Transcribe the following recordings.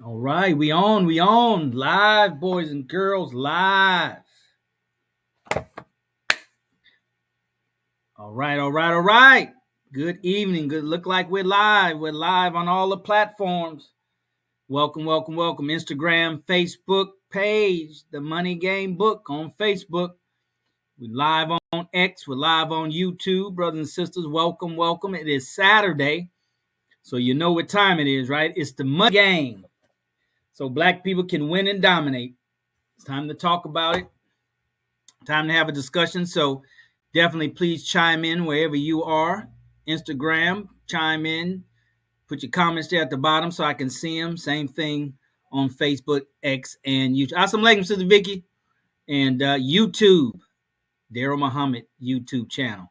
All right, we on live, boys and girls, live. All right. Good evening. Good. Look like we're live. We're live on all the platforms. Welcome. Instagram, Facebook page, the Money Game Book on Facebook. We're live on X. We're live on YouTube, brothers and sisters. Welcome. It is Saturday, so you know what time it is, right? It's the Money Game, so black people can win and dominate. It's time to talk about it. Time to have a discussion. So definitely please chime in wherever you are. Instagram, chime in. Put your comments there at the bottom so I can see them. Same thing on Facebook, X, and YouTube. Assalamualaikum, Sister Vicky. And YouTube, Daryl Muhammad YouTube channel.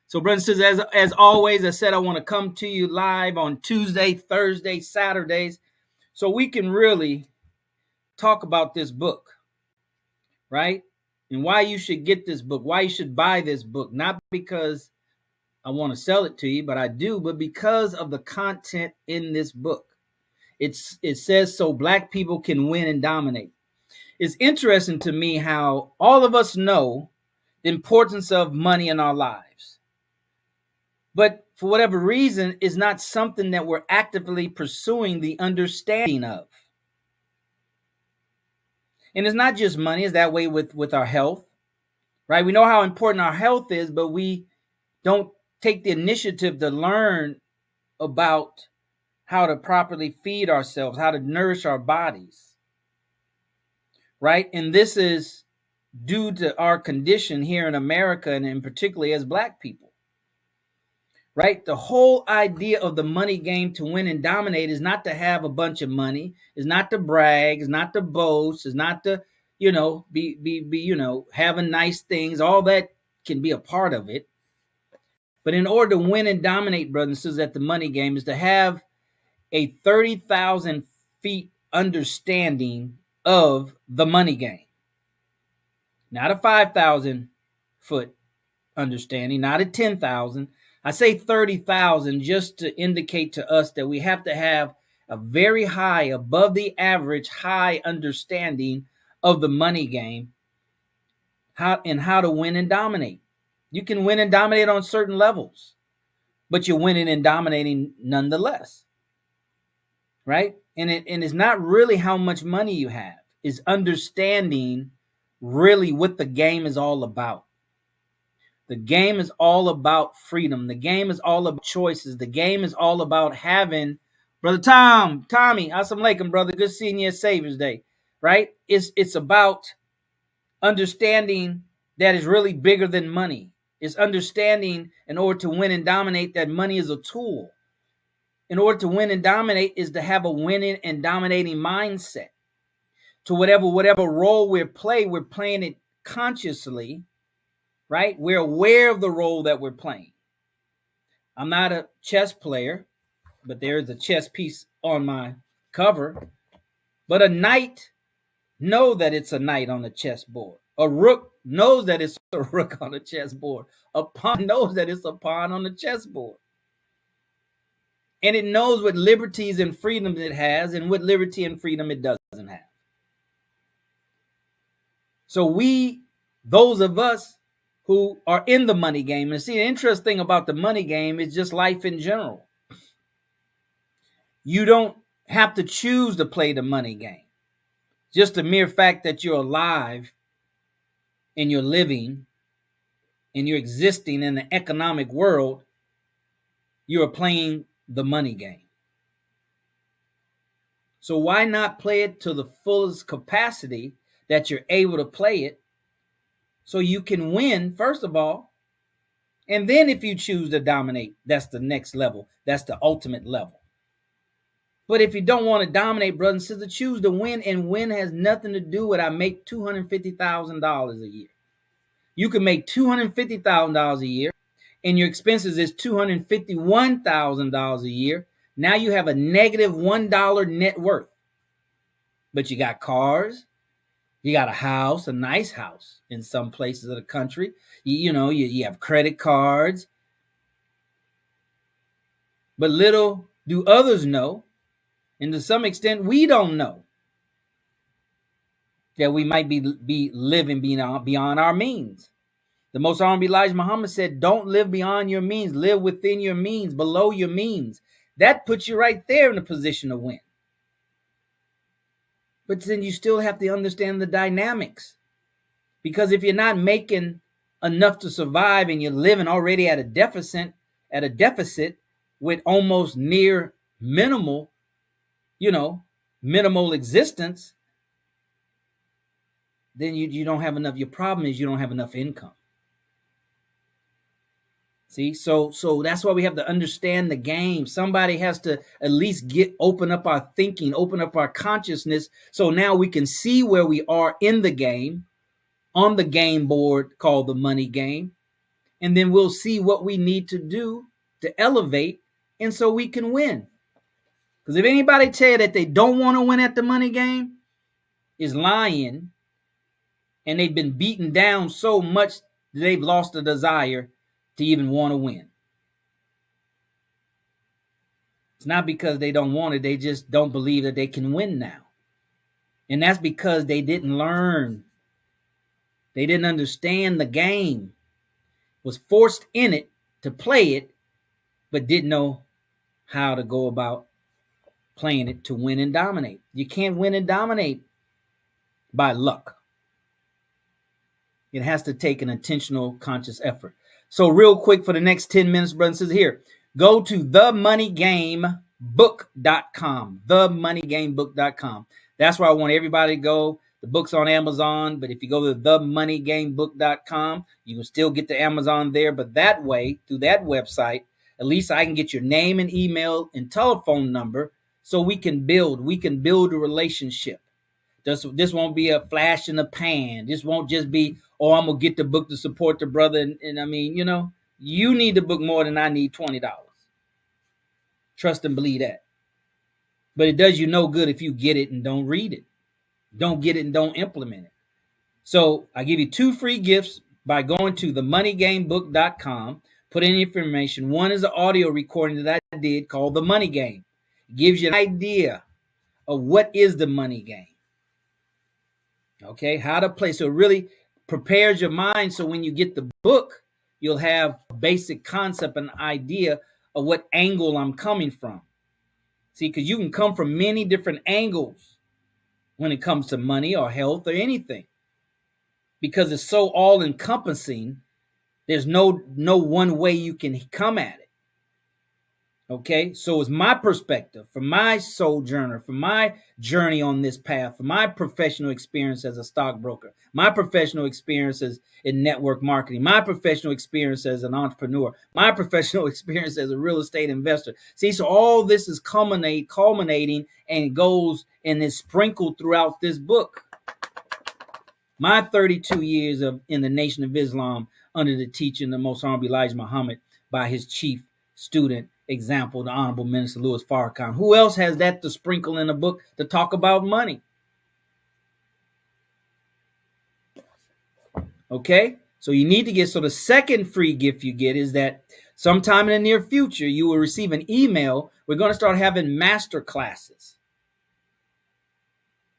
So, brothers and sisters, as always, I said I want to come to you live on Tuesday, Thursday, Saturdays, so we can really talk about this book, right? And why you should get this book, why you should buy this book, not because I want to sell it to you, but I do, but because of the content in this book. It says so black people can win and dominate. It's interesting to me how all of us know the importance of money in our lives. But for whatever reason, it's not something that we're actively pursuing the understanding of. And it's not just money, it's that way with our health, right? We know how important our health is, but we don't take the initiative to learn about how to properly feed ourselves, how to nourish our bodies, right? And this is due to our condition here in America, and in particularly as black people, right? The whole idea of the money game to win and dominate is not to have a bunch of money, is not to brag, is not to boast, is not to, be having nice things. All that can be a part of it. But in order to win and dominate, brothers and sisters, at the money game is to have a 30,000 feet understanding of the money game. Not a 5,000 foot understanding, not a 10,000. I say 30,000 just to indicate to us that we have to have a very high, above the average, high understanding of the money game, how to win and dominate. You can win and dominate on certain levels, but you're winning and dominating nonetheless, right? And it's not really how much money you have. It's understanding really what the game is all about. The game is all about freedom. The game is all about choices. The game is all about having, Brother Tommy, assalamu alaikum, brother. Good seeing you at Savior's Day, right? It's about understanding that is really bigger than money. It's understanding in order to win and dominate that money is a tool. In order to win and dominate is to have a winning and dominating mindset. To whatever role we're playing it consciously, right? We're aware of the role that we're playing. I'm not a chess player, but there's a chess piece on my cover. But a knight knows that it's a knight on the chessboard. A rook knows that it's a rook on the chessboard. A pawn knows that it's a pawn on the chessboard. And it knows what liberties and freedoms it has and what liberty and freedom it doesn't have. So those of us who are in the money game, and see, the interesting thing about the money game is just life in general. You don't have to choose to play the money game. Just the mere fact that you're alive and you're living and you're existing in the economic world, you're playing the money game. So why not play it to the fullest capacity that you're able to play it so you can win, first of all, and then if you choose to dominate, that's the next level. That's the ultimate level. But if you don't want to dominate, brothers and sisters, choose to win, and win has nothing to do with I make $250,000 a year. You can make $250,000 a year, and your expenses is $251,000 a year. Now you have a negative $1 net worth. But you got cars, you got a house, a nice house in some places of the country. You have credit cards. But little do others know And to some extent, we don't know that we might be living beyond our means. The Most Honorable Elijah Muhammad said, don't live beyond your means. Live within your means, below your means. That puts you right there in a position to win. But then you still have to understand the dynamics. Because if you're not making enough to survive and you're living already at a deficit with almost near minimal, minimal existence, then you don't have enough. Your problem is you don't have enough income. See, so that's why we have to understand the game. Somebody has to at least open up our thinking, open up our consciousness, so now we can see where we are in the game, on the game board called the money game, and then we'll see what we need to do to elevate, and so we can win. Because if anybody tell you that they don't want to win at the money game, is lying, and they've been beaten down so much that they've lost the desire to even want to win. It's not because they don't want it, they just don't believe that they can win now. And that's because they didn't learn. They didn't understand the game. Was forced in it to play it, but didn't know how to go about playing it to win and dominate. You can't win and dominate by luck. It has to take an intentional, conscious effort. So real quick for the next 10 minutes, brothers and sisters, here, go to themoneygamebook.com, themoneygamebook.com. That's where I want everybody to go. The book's on Amazon, but if you go to themoneygamebook.com, you can still get to Amazon there. But that way, through that website, at least I can get your name and email and telephone number so we can build a relationship. This won't be a flash in the pan. This won't just be, oh, I'm going to get the book to support the brother. And I mean, you need the book more than I need $20. Trust and believe that. But it does you no good if you get it and don't read it. Don't get it and don't implement it. So I give you 2 free gifts by going to themoneygamebook.com. Put in information. One is an audio recording that I did called The Money Game. It gives you an idea of what is the money game. Okay, how to play. So it really prepares your mind so when you get the book, you'll have a basic concept and idea of what angle I'm coming from. See, because you can come from many different angles when it comes to money or health or anything. Because it's so all-encompassing, there's no one way you can come at it. Okay, so it's my perspective, from my sojourner, from my journey on this path, from my professional experience as a stockbroker, my professional experiences in network marketing, my professional experience as an entrepreneur, my professional experience as a real estate investor. See, so all this is culminating and goes and is sprinkled throughout this book. My 32 years in the Nation of Islam under the teaching of the Most Honorable Elijah Muhammad by his chief student example, the Honorable Minister Louis Farrakhan. Who else has that to sprinkle in a book to talk about money? Okay, so you need to get, so the second free gift you get is that sometime in the near future, you will receive an email. We're going to start having master classes.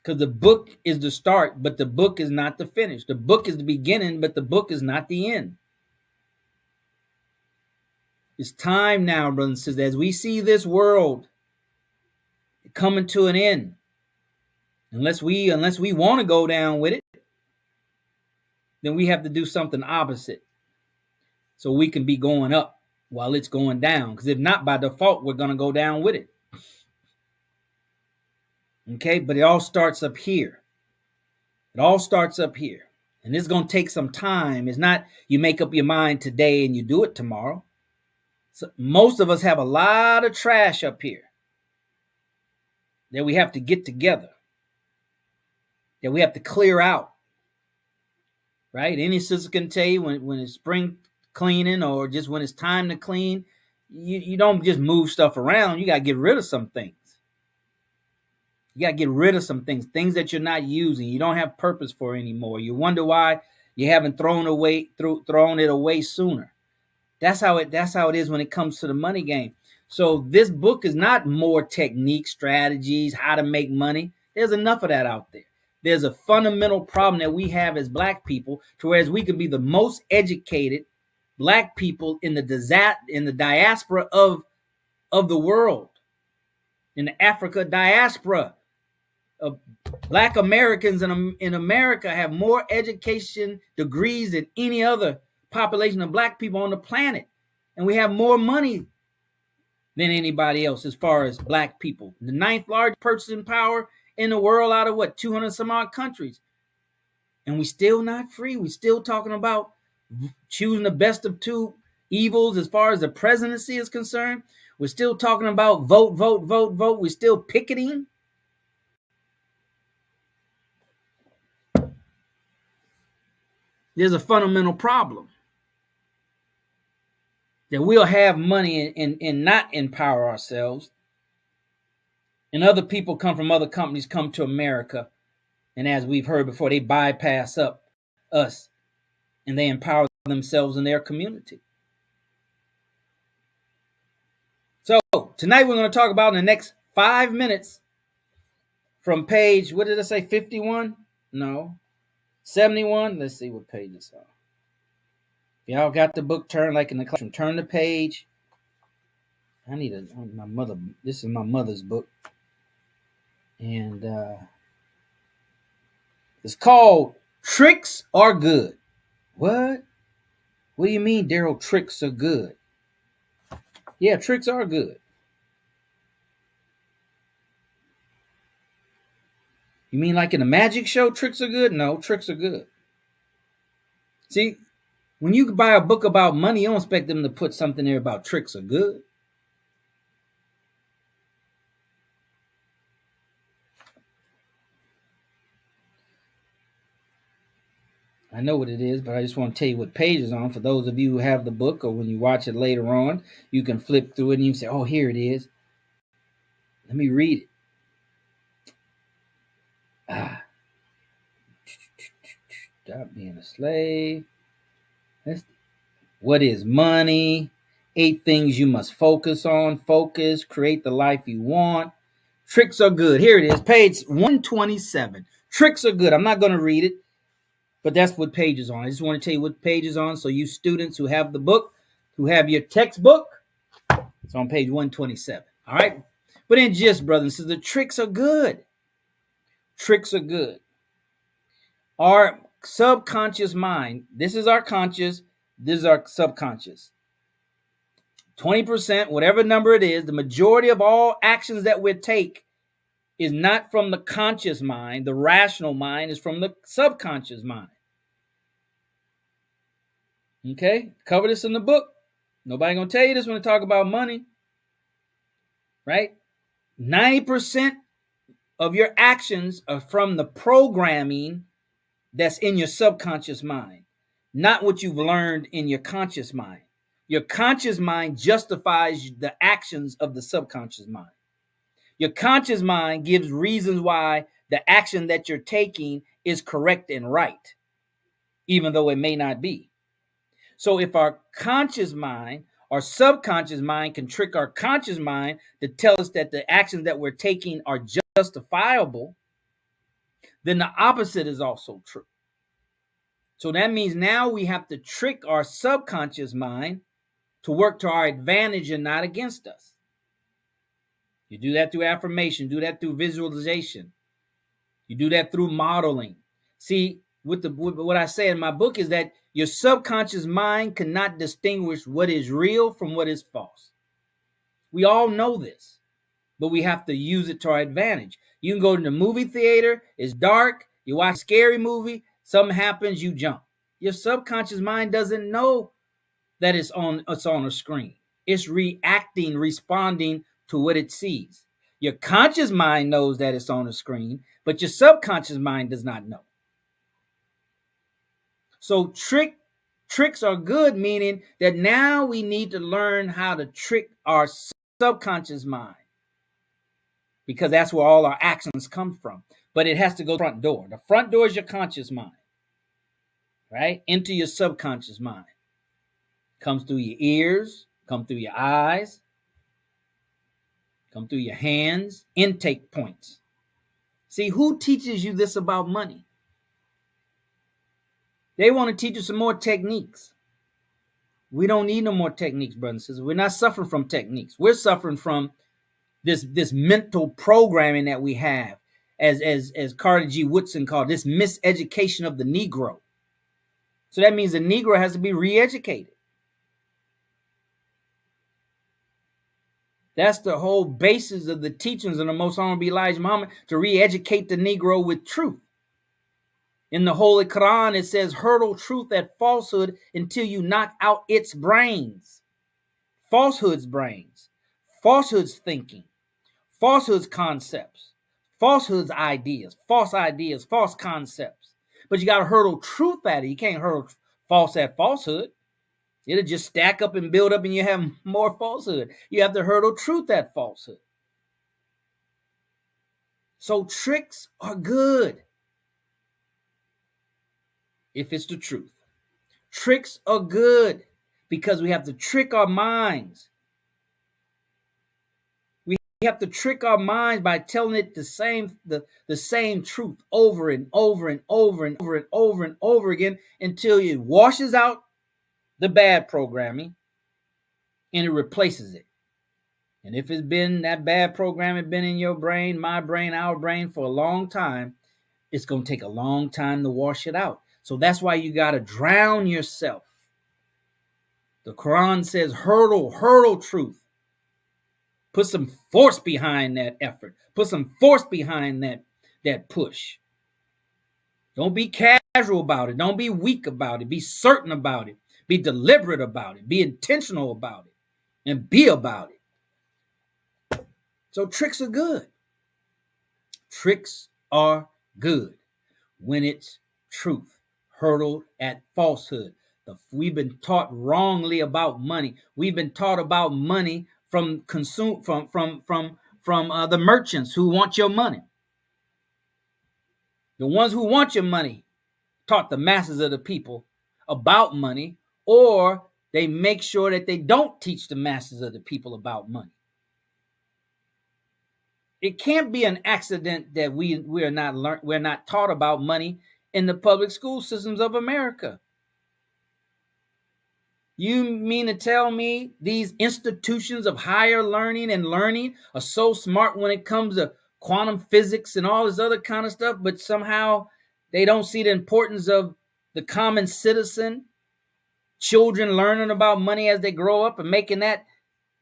Because the book is the start, but the book is not the finish. The book is the beginning, but the book is not the end. It's time now, brothers and sisters, as we see this world coming to an end, unless we want to go down with it, then we have to do something opposite so we can be going up while it's going down. Because if not, by default, we're going to go down with it. Okay, but it all starts up here. It all starts up here. And it's going to take some time. It's not you make up your mind today and you do it tomorrow. So most of us have a lot of trash up here that we have to get together, that we have to clear out. Right? Any sister can tell you when it's spring cleaning or just when it's time to clean, you don't just move stuff around. You got to get rid of some things. You got to get rid of some things that you're not using. You don't have purpose for anymore. You wonder why you haven't thrown it away sooner. That's how it is when it comes to the money game. So this book is not more technique, strategies, how to make money. There's enough of that out there. There's a fundamental problem that we have as black people, to whereas we can be the most educated black people in the diaspora of the world, in the Africa diaspora. Black Americans in America have more education degrees than any other population of black people on the planet. And we have more money than anybody else as far as black people. The ninth largest purchasing power in the world out of what, 200 some odd countries. And we still not free. We still talking about choosing the best of two evils as far as the presidency is concerned. We're still talking about vote, vote, vote, vote. We're still picketing. There's a fundamental problem that we'll have money and not empower ourselves. And other people come from other companies, come to America. And as we've heard before, they bypass up us and they empower themselves in their community. So tonight we're going to talk about in the next 5 minutes from page, what did I say, 51? No, 71. Let's see what page it's on. If y'all got the book turned like in the classroom, turn the page. I need my mother. This is my mother's book. And it's called Tricks Are Good. What? What do you mean, Daryl, tricks are good? Yeah, tricks are good. You mean like in a magic show, tricks are good? No, tricks are good. See, when you buy a book about money, you don't expect them to put something there about tricks are good. I know what it is, but I just want to tell you what page it's on. For those of you who have the book, or when you watch it later on, you can flip through it and you can say, oh, here it is. Let me read it. Stop being a slave. What is money? 8 things you must focus on. Focus, create the life you want. Tricks are good. Here it is, page 127. Tricks are good. I'm not going to read it, but that's what page is on. I just want to tell you what page is on. So you students who have the book, who have your textbook, it's on page 127. All right. But in gist, brothers and sisters, the tricks are good. Tricks are good. Our subconscious mind, this is our conscious, this is our subconscious. 20%, whatever number it is, the majority of all actions that we take is not from the conscious mind. The rational mind is from the subconscious mind. Okay, cover this in the book. Nobody gonna tell you this when they talk about money, right? 90% of your actions are from the programming that's in your subconscious mind, not what you've learned in your conscious mind. Your conscious mind justifies the actions of the subconscious mind. Your conscious mind gives reasons why the action that you're taking is correct and right, even though it may not be. So if our conscious mind or subconscious mind can trick our conscious mind to tell us that the actions that we're taking are justifiable, then the opposite is also true. So that means now we have to trick our subconscious mind to work to our advantage and not against us. You do that through affirmation, do that through visualization. You do that through modeling. See, what I say in my book is that your subconscious mind cannot distinguish what is real from what is false. We all know this, but we have to use it to our advantage. You can go to the movie theater, it's dark, you watch a scary movie, something happens, you jump. Your subconscious mind doesn't know that it's on a screen. It's reacting, responding to what it sees. Your conscious mind knows that it's on a screen, but your subconscious mind does not know. So tricks are good, meaning that now we need to learn how to trick our subconscious mind, because that's where all our actions come from. But it has to go front door. The front door is your conscious mind, right? Into your subconscious mind. Comes through your ears, come through your eyes, come through your hands. Intake points. See, who teaches you this about money? They want to teach you some more techniques. We don't need no more techniques, brothers and sisters. We're not suffering from techniques. We're suffering from this mental programming that we have, as Carter G. Woodson called this miseducation of the Negro. So that means the Negro has to be re-educated. That's the whole basis of the teachings of the Most Honorable Elijah Muhammad, to re-educate the Negro with truth. In the Holy Quran, it says, hurtle truth at falsehood until you knock out its brains. Falsehood's brains, falsehood's thinking, falsehood's concepts, falsehood's ideas, false concepts. But you got to hurdle truth at it. You can't hurdle false at falsehood. It'll just stack up and build up and you have more falsehood. You have to hurdle truth at falsehood. So tricks are good if it's the truth. Tricks are good because we have to trick our minds. We have to trick our minds by telling it the same truth over and over and over and over and over and over again until it washes out the bad programming and it replaces it. And if it's been that bad programming been in your brain, my brain, our brain for a long time, it's going to take a long time to wash it out. So that's why you got to drown yourself. The Quran says hurdle truth. Put some force behind that effort. Put some force behind that push. Don't be casual about it. Don't be weak about it. Be certain about it. Be deliberate about it. Be intentional about it. And be about it. So tricks are good. Tricks are good when it's truth hurdled at falsehood. We've been taught wrongly about money. We've been taught about money from the merchants who want your money. The ones who want your money taught the masses of the people about money, or they make sure that they don't teach the masses of the people about money. It can't be an accident that we're not taught about money in the public school systems of America. You mean to tell me these institutions of higher learning and learning are so smart when it comes to quantum physics and all this other kind of stuff, but somehow they don't see the importance of the common citizen, children learning about money as they grow up and making that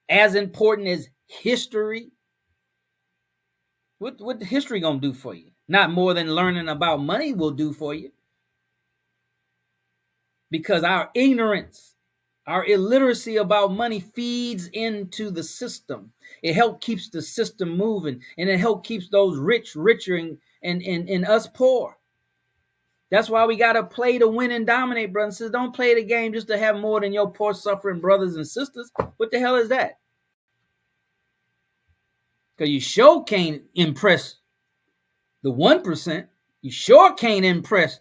as important as history? What history gonna do for you? Not more than learning about money will do for you. Because our ignorance, our illiteracy about money feeds into the system. It helps keeps the system moving, and it helps keeps those rich richer and us poor. That's why we got to play to win and dominate, brothers and sisters. Don't play the game just to have more than your poor suffering brothers and sisters. What the hell is that? Because you sure can't impress the 1%. You sure can't impress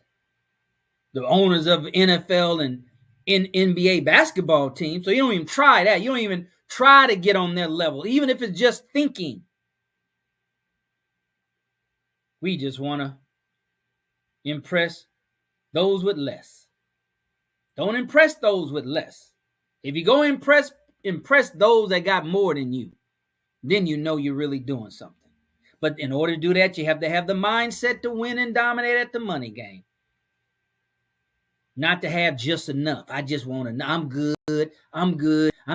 the owners of NFL and NBA basketball teams. So you don't even try that. You don't even try to get on their level, even if it's just thinking. We just want to impress those with less. Don't impress those with less. If you go impress those that got more than you, then you know you're really doing something. But in order to do that, you have to have the mindset to win and dominate at the money game. Not to have just enough. I just want to know. I'm good. I'm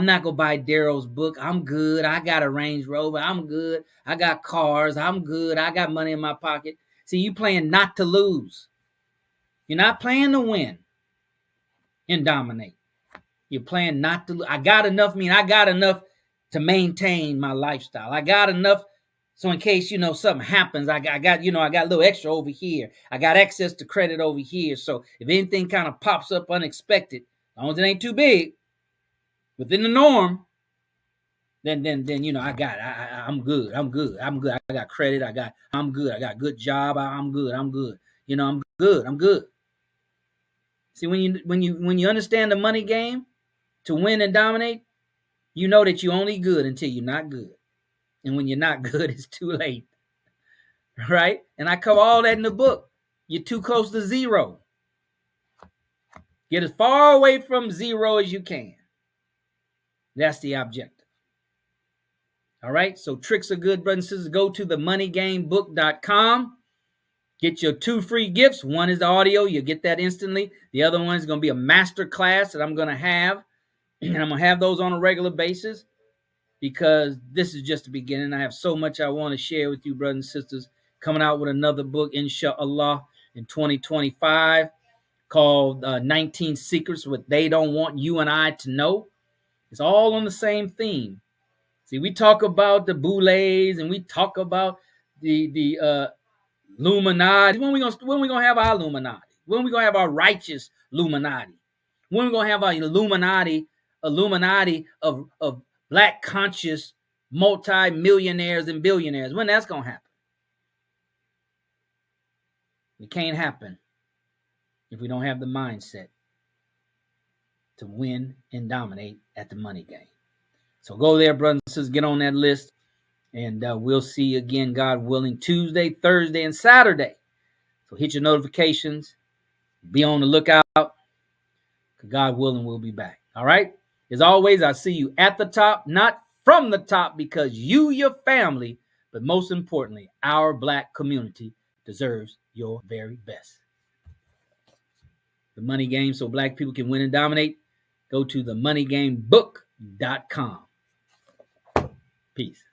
not going to buy Daryl's book. I'm good. I got a Range Rover. I'm good. I got cars. I'm good. I got money in my pocket. See, you playing not to lose. You're not playing to win and dominate. You're playing not to lose. I got enough to maintain my lifestyle. I got enough so in case, something happens, I got a little extra over here. I got access to credit over here. So if anything kind of pops up unexpected, as long as it ain't too big, within the norm, then I got it. I'm good. I got credit. I'm good. I got a good job. I'm good. I'm good. See, when you understand the money game, to win and dominate, you know that you're only good until you're not good. And when you're not good, it's too late. Right? And I cover all that in the book. You're too close to zero. Get as far away from zero as you can. That's the objective. All right? So tricks are good, brothers and sisters. Go to themoneygamebook.com. Get your 2 free gifts. One is the audio. You'll get that instantly. The other one is going to be a master class that I'm going to have. And I'm going to have those on a regular basis because this is just the beginning. I have so much I want to share with you, brothers and sisters. Coming out with another book, inshallah, in 2025 called 19 Secrets What They Don't Want You and I to Know. It's all on the same theme. See, we talk about the Boulets and we talk about the Illuminati. When we gonna have our Illuminati? When we gonna have our righteous Illuminati? When we gonna have our Illuminati of black conscious multi-millionaires and billionaires? When that's gonna happen? It can't happen if we don't have the mindset to win and dominate at the money game. So go there, brothers and sisters, get on that list, and we'll see you again, God willing, Tuesday, Thursday, and Saturday. So hit your notifications. Be on the lookout. God willing, we'll be back. All right? As always, I see you at the top, not from the top, because you, your family, but most importantly, our black community deserves your very best. The money game so black people can win and dominate. Go to themoneygamebook.com. Peace.